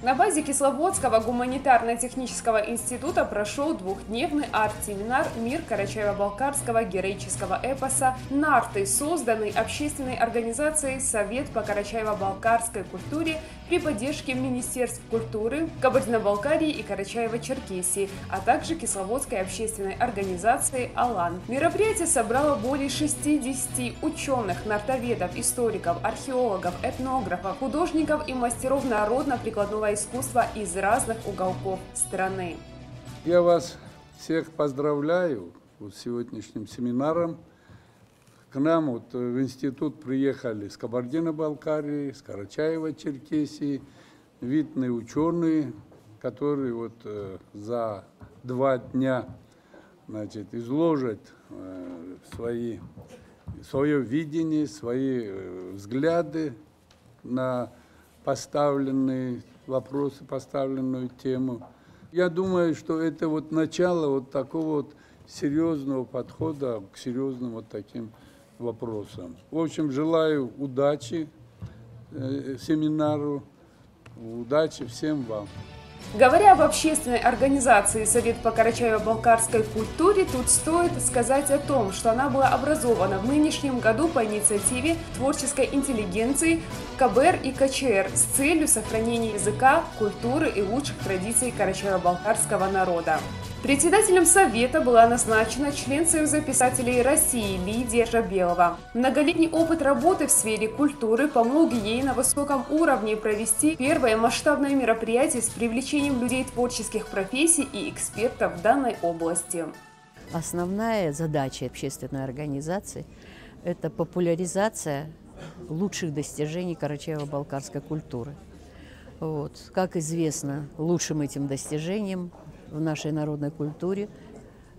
На базе Кисловодского гуманитарно-технического института прошел двухдневный арт-семинар «Мир карачаево-балкарского героического эпоса «Нарты», созданный общественной организацией «Совет по карачаево-балкарской культуре» при поддержке Министерств культуры Кабардино-Балкарии и Карачаево-Черкесии, а также Кисловодской общественной организации «Алан». Мероприятие собрало более 60 ученых, нартоведов, историков, археологов, этнографов, художников и мастеров народно-прикладного искусства из разных уголков страны. Я вас всех поздравляю с сегодняшним семинаром. К нам в институт приехали с Кабардино-Балкарии, с Карачаево-Черкесии, видные ученые, которые за 2 дня изложат свое видение, свои взгляды на поставленные вопросы, поставленную тему. Я думаю, что это начало такого серьезного подхода к серьезным таким вопросам. В общем, желаю удачи семинару, удачи всем вам. Говоря об общественной организации «Совет по карачаево-балкарской культуре», тут стоит сказать о том, что она была образована в нынешнем году по инициативе творческой интеллигенции КБР и КЧР с целью сохранения языка, культуры и лучших традиций карачаево-балкарского народа. Председателем Совета была назначена член Союза писателей России Лидия Жабелова. Многолетний опыт работы в сфере культуры помог ей на высоком уровне провести первое масштабное мероприятие с привлечением людей творческих профессий и экспертов в данной области. Основная задача общественной организации – это популяризация лучших достижений карачаево-балкарской культуры. Как известно, лучшим этим достижением в нашей народной культуре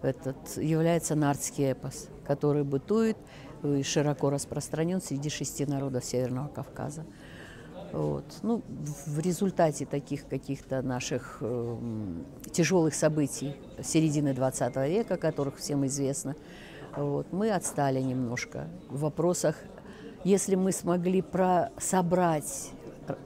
является нартский эпос, который бытует и широко распространен среди 6 народов Северного Кавказа. В результате таких каких-то наших тяжелых событий середины 20 века, которых всем известно, мы отстали немножко в вопросах. Если мы смогли собрать,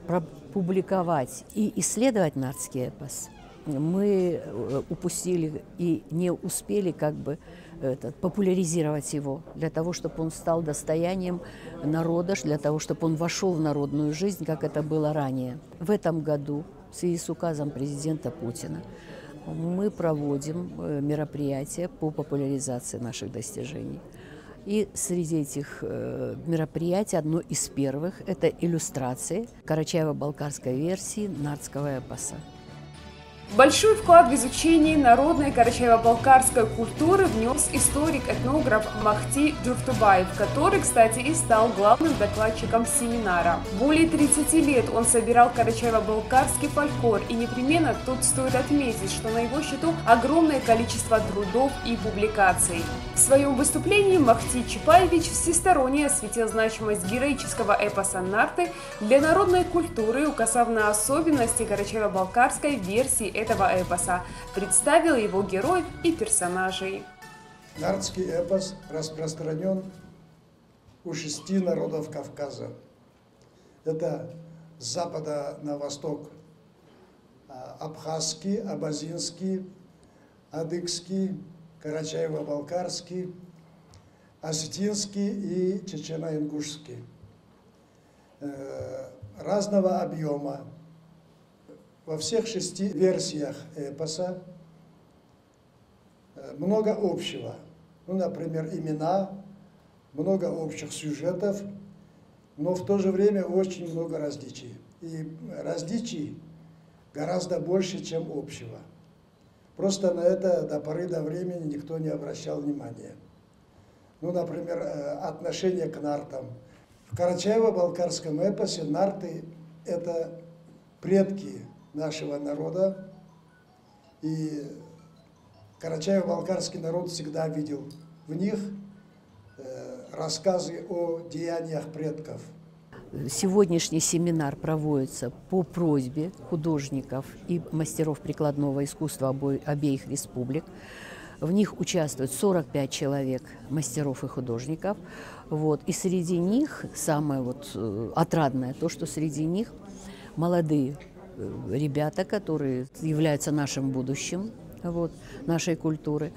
пропубликовать и исследовать нартский эпос, мы упустили и не успели популяризировать его для того, чтобы он стал достоянием народа, для того, чтобы он вошел в народную жизнь, как это было ранее. В этом году, в связи с указом президента Путина, мы проводим мероприятия по популяризации наших достижений. И среди этих мероприятий одно из первых – это иллюстрации карачаево-балкарской версии нартского эпоса. Большой вклад в изучение народной карачаево-балкарской культуры внес историк-этнограф Махти Джуртубаев, который, кстати, и стал главным докладчиком семинара. Более 30 лет он собирал карачаево-балкарский фольклор, и непременно тут стоит отметить, что на его счету огромное количество трудов и публикаций. В своем выступлении Махти Чапаевич всесторонне осветил значимость героического эпоса «Нарты» для народной культуры, указав на особенности карачаево-балкарской версии этого эпоса, представил его героев и персонажей. Нартский эпос распространен у 6 народов Кавказа. Это с запада на восток абхазский, абазинский, адыгский, карачаево-балкарский, осетинский и чечено-ингушский. Разного объема. Во всех 6 версиях эпоса много общего. Например, имена, много общих сюжетов, но в то же время очень много различий. И различий гораздо больше, чем общего. Просто на это до поры до времени никто не обращал внимания. Например, отношение к нартам. В карачаево-балкарском эпосе нарты – это предки нашего народа, и карачаево-балкарский народ всегда видел в них рассказы о деяниях предков. Сегодняшний семинар проводится по просьбе художников и мастеров прикладного искусства обеих республик. В них участвует 45 человек, мастеров и художников. И среди них самое отрадное, то, что среди них молодые ребята, которые являются нашим будущим, вот, нашей культуры.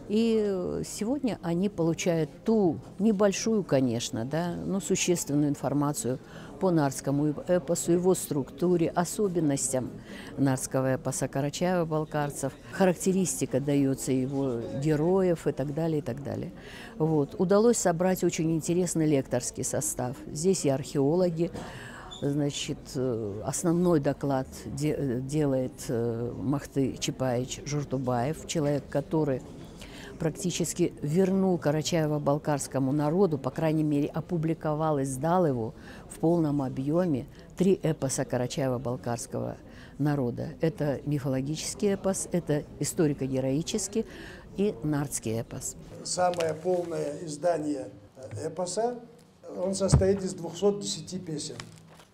И сегодня они получают ту небольшую, конечно, да, но существенную информацию по нардскому эпосу, его структуре, особенностям нардского эпоса карачаево-балкарцев. Характеристика дается его героев и так далее, и так далее. Вот. Удалось собрать очень интересный лекторский состав. Здесь и археологи. Значит, основной доклад делает Махты Чапаевич Журтубаев, человек, который практически вернул карачаево-балкарскому народу, по крайней мере, опубликовал и сдал его в полном объеме 3 эпоса карачаево-балкарского народа. Это мифологический эпос, это историко-героический и нардский эпос. Самое полное издание эпоса, он состоит из 210 песен.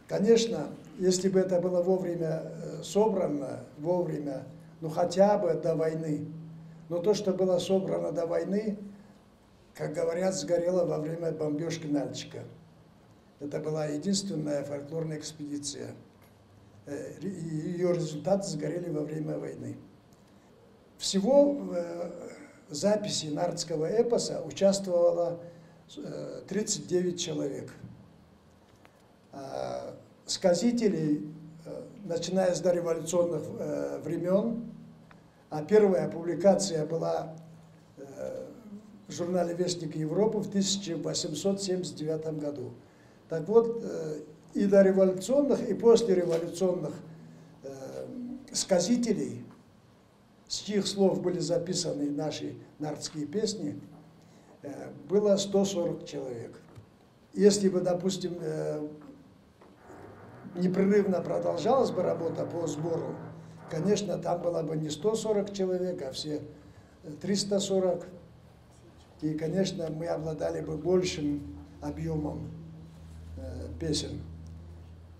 Конечно, если бы это было вовремя собрано, вовремя, ну хотя бы до войны, но то, что было собрано до войны, как говорят, сгорело во время бомбежки Нальчика. Это была единственная фольклорная экспедиция. Ее результаты сгорели во время войны. Всего в записи нардского эпоса участвовало 39 человек. Сказителей, начиная с дореволюционных времен, а первая публикация была в журнале «Вестник Европы» в 1879 году. Так вот, и дореволюционных, и послереволюционных сказителей, с чьих слов были записаны наши нардские песни, было 140 человек. Если бы, допустим, непрерывно продолжалась бы работа по сбору, конечно, там было бы не 140 человек, а все 340. И, конечно, мы обладали бы большим объемом песен.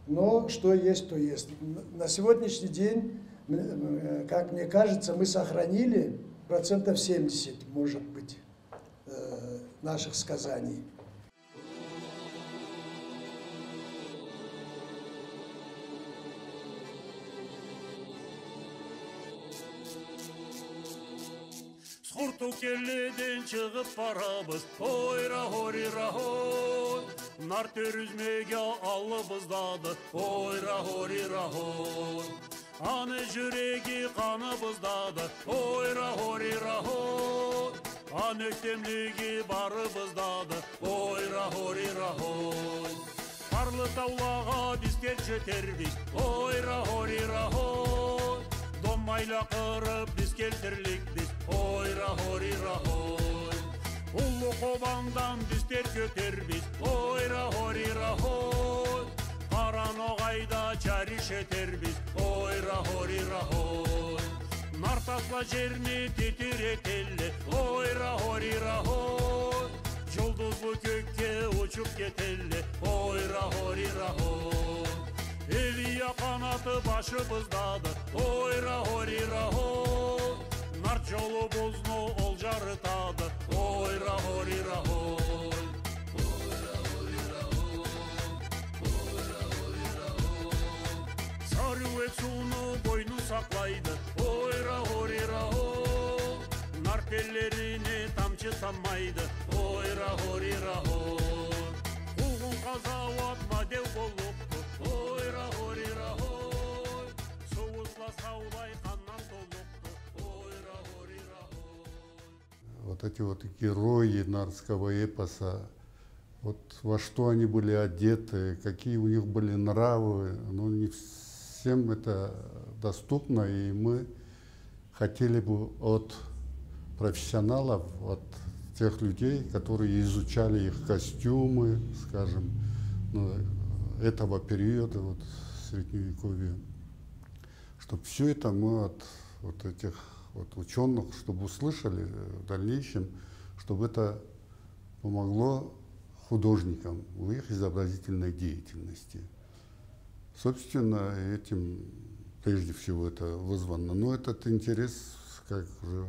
Но что есть, то есть. На сегодняшний день, как мне кажется, мы сохранили 70%, может быть, наших сказаний. Құрту келеден шығып барабыз, ойра хорира хой. Нар төрізмеге алыбыздады, ойра хорира хой. Аны жүрегі қаны бұздады, ойра хорира хой. Аны өктемлігі бары бұздады, ойра хорира хой. Қарлы таулаға бізкер жетербіз, ойра хорира хой. Домайла қырып біз келтірлік біз, ойра хорира хой. Ұлы қобандан біздер көтербіз, ойра хорира хой. Қаран оғайда чариш етербіз, ойра хорира хой. Нартасла жерні тетіретелі, ойра хорира хой. Жұлдызлы көкке ұчып кетелі, ойра хорира хой. Элия қанаты башы бұздады, ойра хорира хой. Нарт жолы бұзны ол жарытады, ойра хорира хой. Ойра хорира хой, ойра хорира хой. Сарыөк суны бойны сақлайды, ойра хорира хой. Нарт еллеріне тамчы таммайды, ойра хорира хой. Құлғын қазауат мадел болыпты, ойра хорира хой. Суызла саулай қаннан толыпты, ойра хорира хой. Вот эти вот герои нардского эпоса, вот во что они были одеты, какие у них были нравы, ну не всем это доступно, и мы хотели бы от профессионалов, от тех людей, которые изучали их костюмы, скажем, ну, этого периода, вот, Средневековья, чтобы все это мы от вот этих вот ученых, чтобы услышали в дальнейшем, чтобы это помогло художникам в их изобразительной деятельности. Собственно, этим прежде всего это вызвано. Но этот интерес, как уже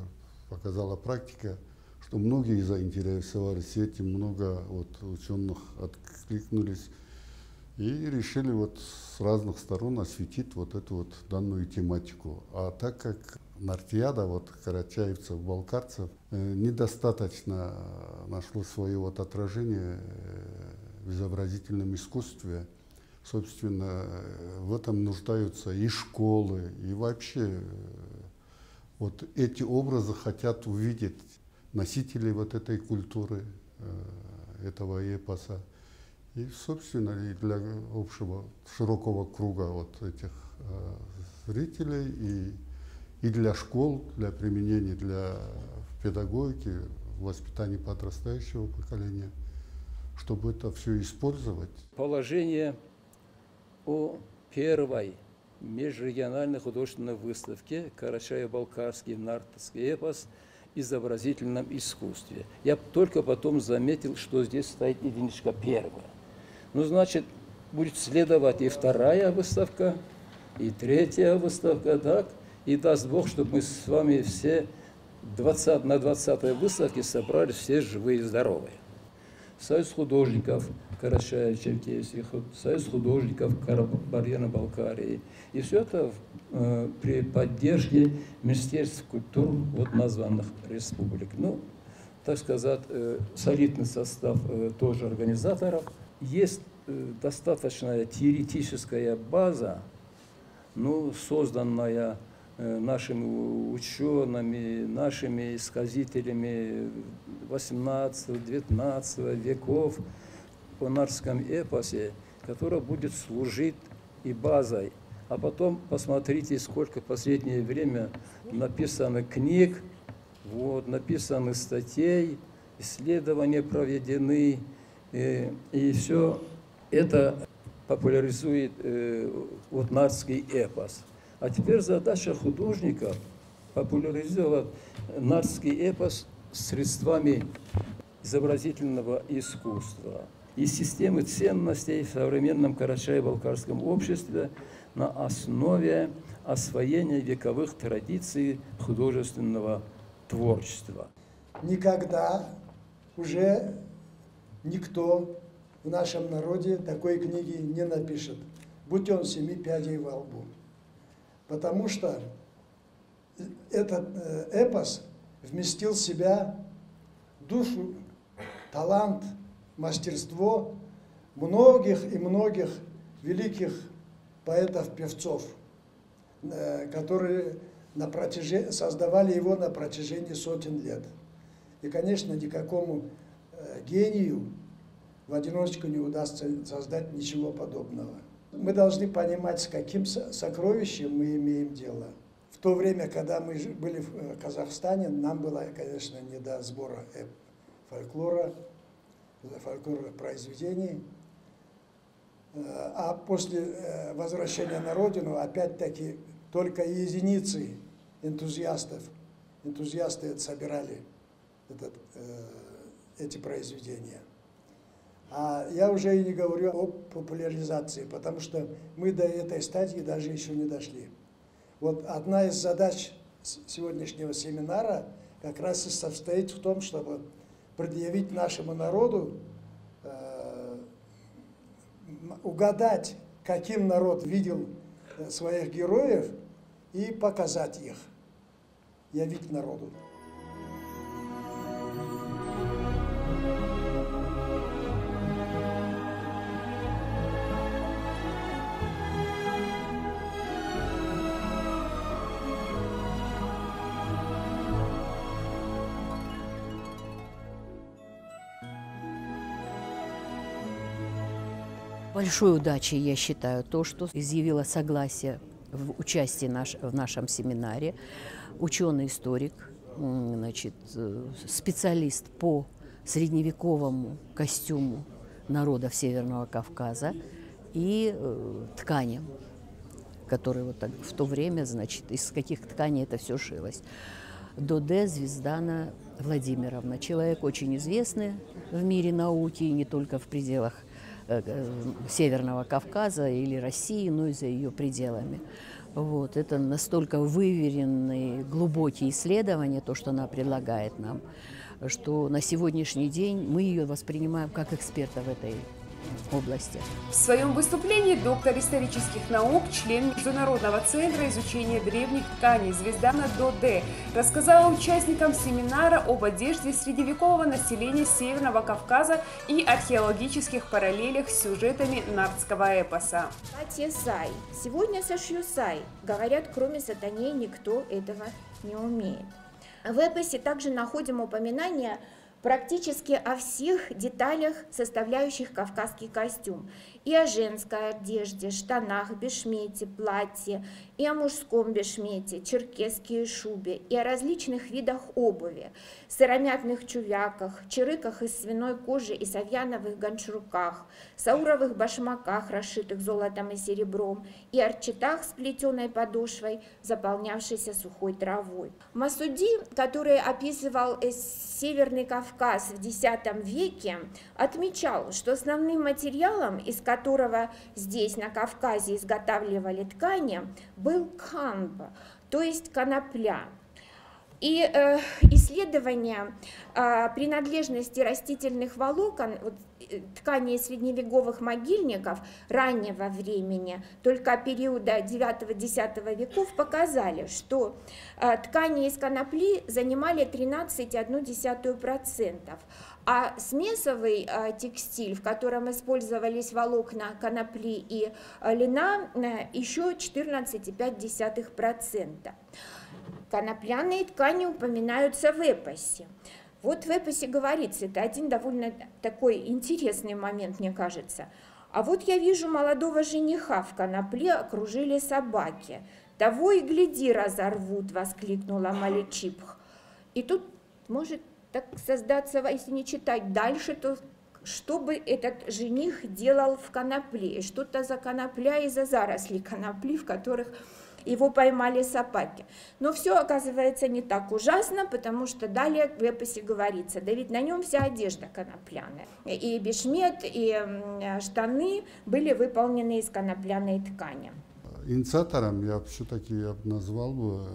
показала практика, что многие заинтересовались этим, много вот ученых откликнулись. И решили вот с разных сторон осветить вот эту вот данную тематику. А так как Нартьяда, вот карачаевцев, балкарцев, недостаточно нашло свое вот отражение в изобразительном искусстве, собственно, в этом нуждаются и школы, и вообще вот эти образы хотят увидеть носители вот этой культуры, этого эпоса. И, собственно, и для общего широкого круга вот этих зрителей, и для школ, для применения для педагогики, воспитания подрастающего поколения, чтобы это все использовать. Положение о первой межрегиональной художественной выставке «Карачаево-Балкарский нартовский эпос» в изобразительном искусстве. Я только потом заметил, что здесь стоит единичка первая. Ну, значит, будет следовать и вторая выставка, и третья выставка, так? И даст Бог, чтобы мы с вами все на 20-й выставке собрались все живые и здоровые. Союз художников Карачаево-Черкесии, Союз художников Карабарьяно-Балкарии. И все это при поддержке Министерств культуры вот названных республик. Ну, так сказать, солидный состав тоже организаторов. Есть достаточная теоретическая база, ну, созданная нашими учеными, нашими исказителями 18-19 веков по нартском эпосе, которая будет служить и базой. А потом посмотрите, сколько в последнее время написано книг, вот, написаны статей, исследования проведены, и все это популяризует вот нартский эпос. А теперь задача художников популяризировать нартский эпос средствами изобразительного искусства и системы ценностей в современном карачаево-балкарском обществе на основе освоения вековых традиций художественного творчества. Никогда уже никто в нашем народе такой книги не напишет, будь он 7 пядей во лбу. Потому что этот эпос вместил в себя душу, талант, мастерство многих и многих великих поэтов-певцов, которые создавали его на протяжении сотен лет. И, конечно, никакому гению в одиночку не удастся создать ничего подобного. Мы должны понимать, с каким сокровищем мы имеем дело. В то время, когда мы были в Казахстане, нам было, конечно, не до сбора фольклора, фольклорных произведений. А после возвращения на родину, опять-таки, только единицы энтузиасты собирали эти произведения. А я уже и не говорю о популяризации, потому что мы до этой стадии даже еще не дошли. Вот одна из задач сегодняшнего семинара как раз и состоит в том, чтобы предъявить нашему народу, угадать, каким народ видел своих героев, и показать их, явить народу. Большой удачей, я считаю, то, что изъявило согласие в участии в нашем семинаре ученый-историк, значит, специалист по средневековому костюму народов Северного Кавказа и тканям, которые вот так в то время, значит, из каких тканей это все шилось. Доде Звездана Владимировна, человек очень известный в мире науки, и не только в пределах Северного Кавказа или России, но и за ее пределами. Вот. Это настолько выверенные, глубокие исследования, то, что она предлагает нам, что на сегодняшний день мы ее воспринимаем как эксперта в этой области. В своем выступлении доктор исторических наук, член Международного центра изучения древних тканей Звездана Доде рассказала участникам семинара об одежде средневекового населения Северного Кавказа и археологических параллелях с сюжетами нардского эпоса. Платье сай. Сегодня сошью сай. Говорят, кроме сатаней никто этого не умеет. В эпосе также находим упоминания практически о всех деталях, составляющих кавказский костюм. И о женской одежде, штанах, бешмете, платье, и о мужском бешмете, черкеске и шубе, и о различных видах обуви, сыромятных чувяках, чирыках из свиной кожи и савьяновых ганчурках, сауровых башмаках, расшитых золотом и серебром, и арчетах с плетеной подошвой, заполнявшейся сухой травой. Масуди, который описывал Северный Кавказ в X веке, отмечал, что основным материалом, из которого здесь на Кавказе изготавливали ткани, был канб, то есть конопля. И исследования принадлежности растительных волокон, тканей средневековых могильников раннего времени, только периода IX-X веков, показали, что ткани из конопли занимали 13,1%, а смесовый текстиль, в котором использовались волокна конопли и льна, еще 14,5%. Конопляные ткани упоминаются в эпосе. Вот в эпосе говорится, это один довольно такой интересный момент, мне кажется. А вот я вижу молодого жениха в конопле окружили собаки. Того и гляди разорвут, воскликнула Маличипх. И тут может так создаться, если не читать дальше, то что бы этот жених делал в конопле? Что-то за конопля и за заросли конопли, в которых его поймали собаки. Но все оказывается не так ужасно, потому что далее в эпосе говорится, да ведь на нем вся одежда конопляная. И бешмет, и штаны были выполнены из конопляной ткани. Инициатором я все-таки назвал бы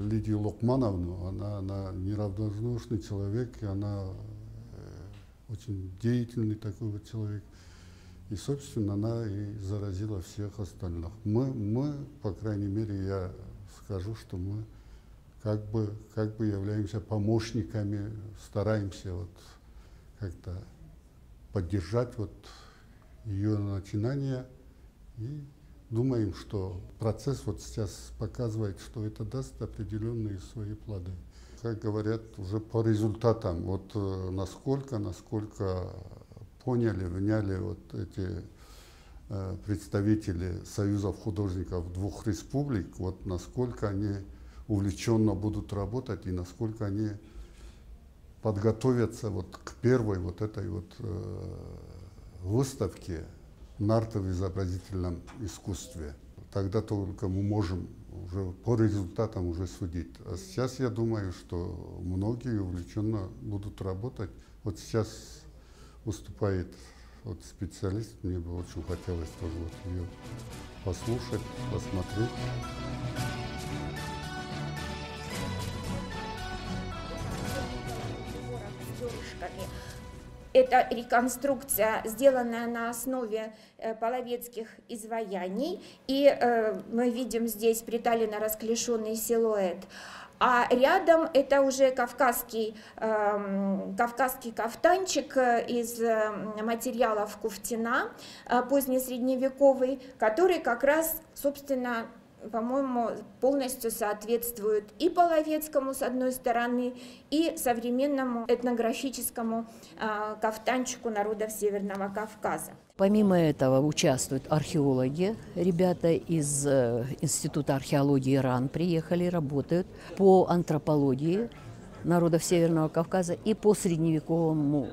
Лидию Лукмановну. Она неравнодушный человек, и она очень деятельный такой вот человек. И, собственно, она и заразила всех остальных. Мы, по крайней мере, я скажу, что мы как бы являемся помощниками, стараемся вот как-то поддержать вот ее начинания и думаем, что процесс вот сейчас показывает, что это даст определенные свои плоды. Как говорят, уже по результатам, вот насколько поняли, вняли вот эти представители союзов художников двух республик, вот насколько они увлеченно будут работать и насколько они подготовятся вот к первой вот этой вот выставке нарты в изобразительном искусстве. Тогда только мы можем уже по результатам уже судить. А сейчас я думаю, что многие увлеченно будут работать. Вот сейчас выступает вот специалист, мне бы очень хотелось тоже вот ее послушать, посмотреть. Это реконструкция, сделанная на основе половецких изваяний, и мы видим здесь приталенно расклешенный силуэт. А рядом это уже кавказский кафтанчик из материалов куфтина, позднесредневековый, который как раз, собственно, по-моему, полностью соответствует и половецкому, с одной стороны, и современному этнографическому кафтанчику народов Северного Кавказа. Помимо этого участвуют археологи, ребята из Института археологии РАН приехали, работают по антропологии народов Северного Кавказа и по средневековому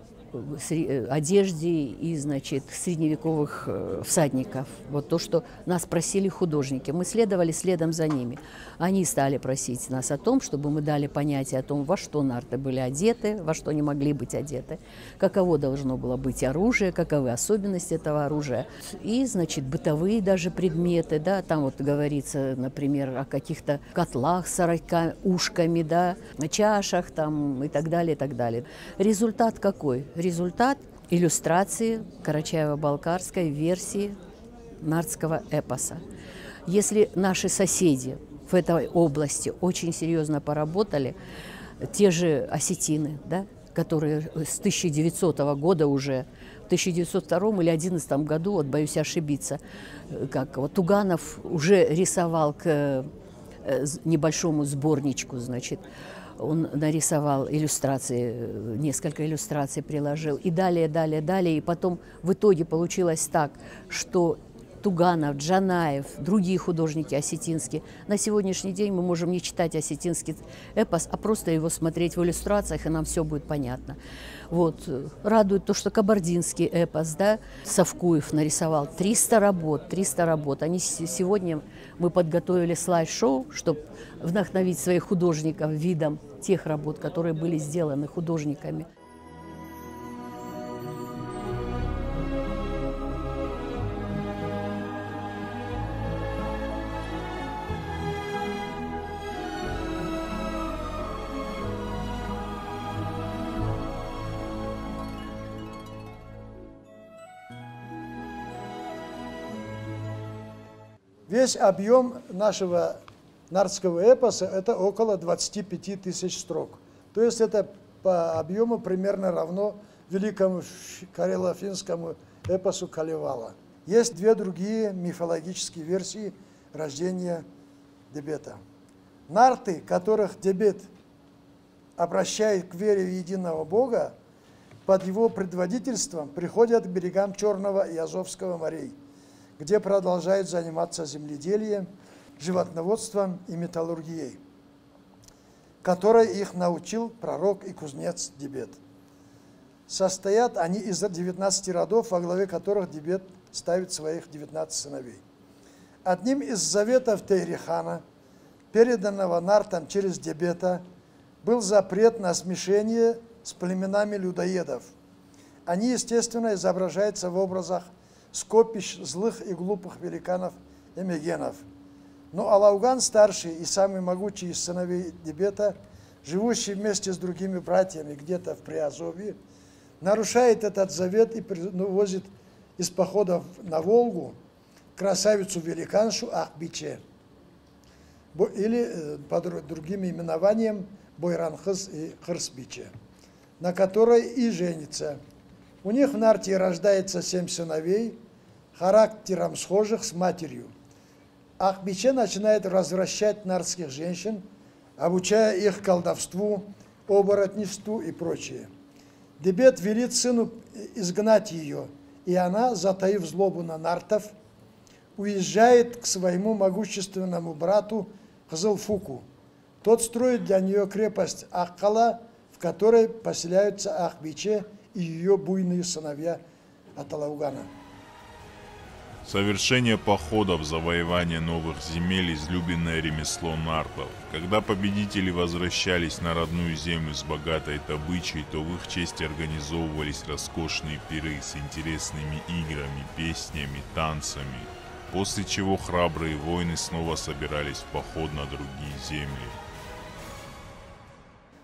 одежде и, значит, средневековых всадников. Вот то, что нас просили художники. Мы следовали следом за ними. Они стали просить нас о том, чтобы мы дали понятие о том, во что нарты были одеты, во что они могли быть одеты, каково должно было быть оружие, каковы особенности этого оружия. И, значит, бытовые даже предметы, да, там вот говорится, например, о каких-то котлах с 40 ушками, да, на чашах там и так далее, и так далее. Результат какой? Результат иллюстрации карачаево-балкарской версии нартского эпоса. Если наши соседи в этой области очень серьезно поработали, те же осетины, да, которые с 1900 года уже, в 1902 или 2011 году, вот боюсь ошибиться, как вот Туганов уже рисовал к небольшому сборничку, значит, он нарисовал иллюстрации, несколько иллюстраций приложил, и далее, далее, далее, и потом в итоге получилось так, что Туганов, Джанаев, другие художники осетинские. На сегодняшний день мы можем не читать осетинский эпос, а просто его смотреть в иллюстрациях, и нам все будет понятно. Вот. Радует то, что кабардинский эпос, да, Савкуев нарисовал 300 работ. Они сегодня мы подготовили слайд-шоу, чтобы вдохновить своих художников видом тех работ, которые были сделаны художниками. Весь объем нашего нартского эпоса – это около 25 тысяч строк. То есть это по объему примерно равно великому карело-финскому эпосу Калевала. Есть две другие мифологические версии рождения Дебета. Нарты, которых Дебет обращает к вере в единого Бога, под его предводительством приходят к берегам Черного и Азовского морей, где продолжают заниматься земледелием, животноводством и металлургией, которой их научил пророк и кузнец Дебет. Состоят они из 19 родов, во главе которых Дебет ставит своих 19 сыновей. Одним из заветов Тейрихана, переданного нартам через Дебета, был запрет на смешение с племенами людоедов. Они, естественно, изображаются в образах скопищ злых и глупых великанов эмегенов. Но Алауган-старший и самый могучий из сыновей Дебета, живущий вместе с другими братьями где-то в Приазовье, нарушает этот завет и привозит из походов на Волгу красавицу-великаншу Ахбиче, или под другим именованием Бойранхыз и Хырсбиче, на которой и женится. У них в Нарте рождается 7 сыновей, характером схожих с матерью. Ахбиче начинает развращать нартских женщин, обучая их колдовству, оборотничеству и прочее. Дебет велит сыну изгнать ее, и она, затаив злобу на нартов, уезжает к своему могущественному брату Кызылфуку. Тот строит для нее крепость Ахкала, в которой поселяются Ахбиче и ее буйные сыновья от Алаугана. Совершение походов, завоевание новых земель – излюбленное ремесло нартов. Когда победители возвращались на родную землю с богатой добычей, то в их честь организовывались роскошные пиры с интересными играми, песнями, танцами, после чего храбрые воины снова собирались в поход на другие земли.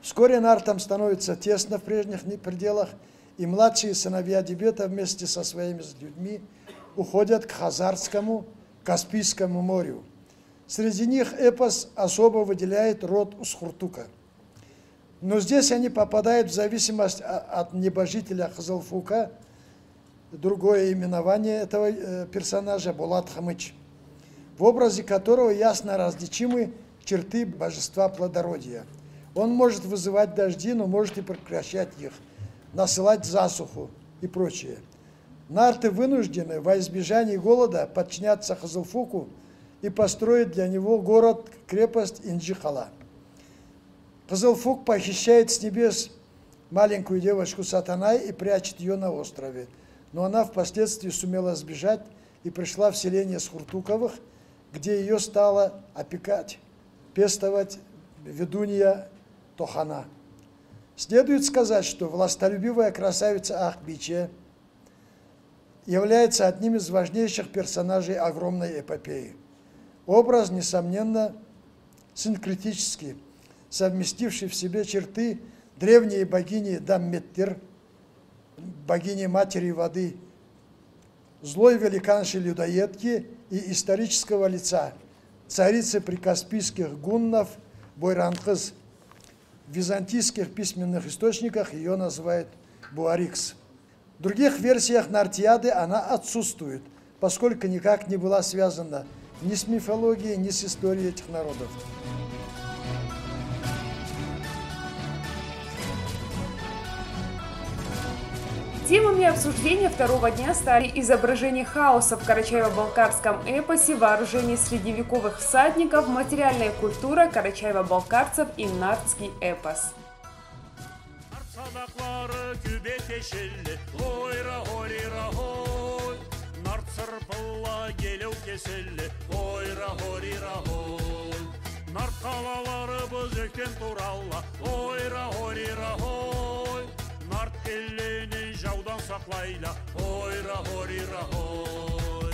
Вскоре нартам становится тесно в прежних пределах, и младшие сыновья Дебета вместе со своими людьми уходят к Хазарскому, Каспийскому морю. Среди них эпос особо выделяет род Усхуртука. Но здесь они попадают в зависимость от небожителя Кызылфука, другое именование этого персонажа Булат Хамыч, в образе которого ясно различимы черты божества плодородия. Он может вызывать дожди, но может и прекращать их, насылать засуху и прочее. Нарты вынуждены во избежание голода подчиняться Кызылфуку и построить для него город-крепость Инджихала. Кызылфук похищает с небес маленькую девочку Сатанай и прячет ее на острове, но она впоследствии сумела сбежать и пришла в селение Схуртуковых, где ее стала опекать, пестовать ведунья Тохана. Следует сказать, что властолюбивая красавица Ахбиче является одним из важнейших персонажей огромной эпопеи. Образ, несомненно, синкретический, совместивший в себе черты древней богини Дамметтир, богини матери воды, злой великанши-людоедки и исторического лица, царицы прикаспийских гуннов Бойранкыз. В византийских письменных источниках ее называют Буарикс. В других версиях Нартиады она отсутствует, поскольку никак не была связана ни с мифологией, ни с историей этих народов. Темами обсуждения второго дня стали изображение хаоса в карачаево-балкарском эпосе, вооружение средневековых всадников, материальная культура карачаево-балкарцев и нартский эпос. Нарт келлени жаудан сақлайла, ойра хорира хой.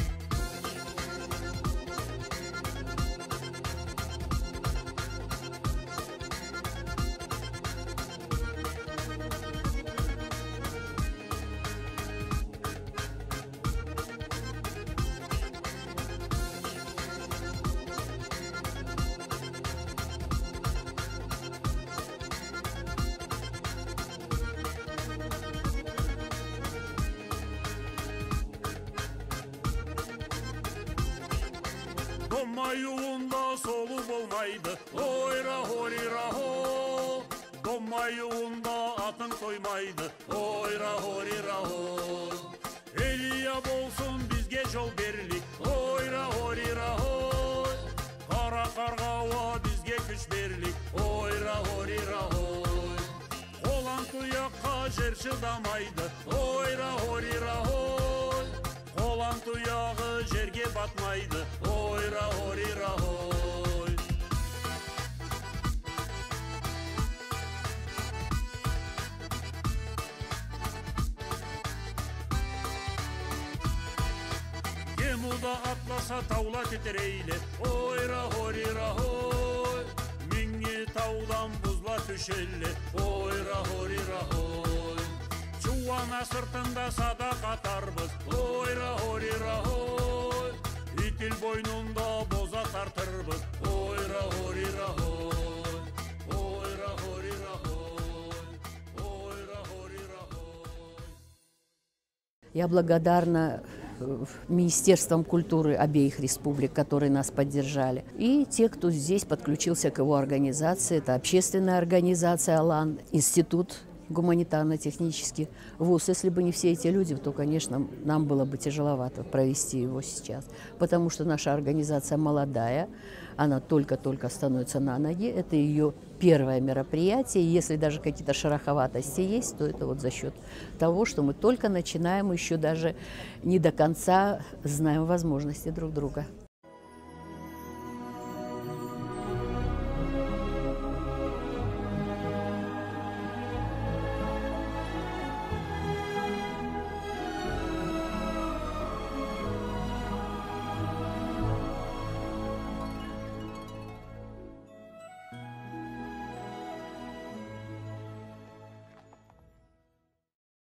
Домаюында солу болмайды, ойра хорира хо. Домаюында атың тоймайды, ойра хорира хо. Элия болсын бізге жол берлік, ойра хорира хо. Қара қарғауа бізге күш берлік, ойра хорира хо. Қолан тұяққа жер шыдамайды, ойра хорира хо. Қолан тұяғы жерге батмайды, ойра хорира хой. Кемуда атласа таула тетерейле, ойра хорира хой. Меңе таудан бұзла түшелі, ойра хорира хой. Чуана сыртында садақ атарбыз, ойра хорира хой. Итил бойнунда боза тартырбыз, ойра хорира хой. Ойра хорира хой. Ойра хорира хой. Я благодарна Министерствам культуры обеих республик, которые нас поддержали. И те, кто здесь подключился к его организации. Это общественная организация «Алан», институт гуманитарно-технический вуз. Если бы не все эти люди, то, конечно, нам было бы тяжеловато провести его сейчас. Потому что наша организация молодая, она только-только становится на ноги. Это ее первое мероприятие. И если даже какие-то шероховатости есть, то это вот за счет того, что мы только начинаем, еще даже не до конца знаем возможности друг друга.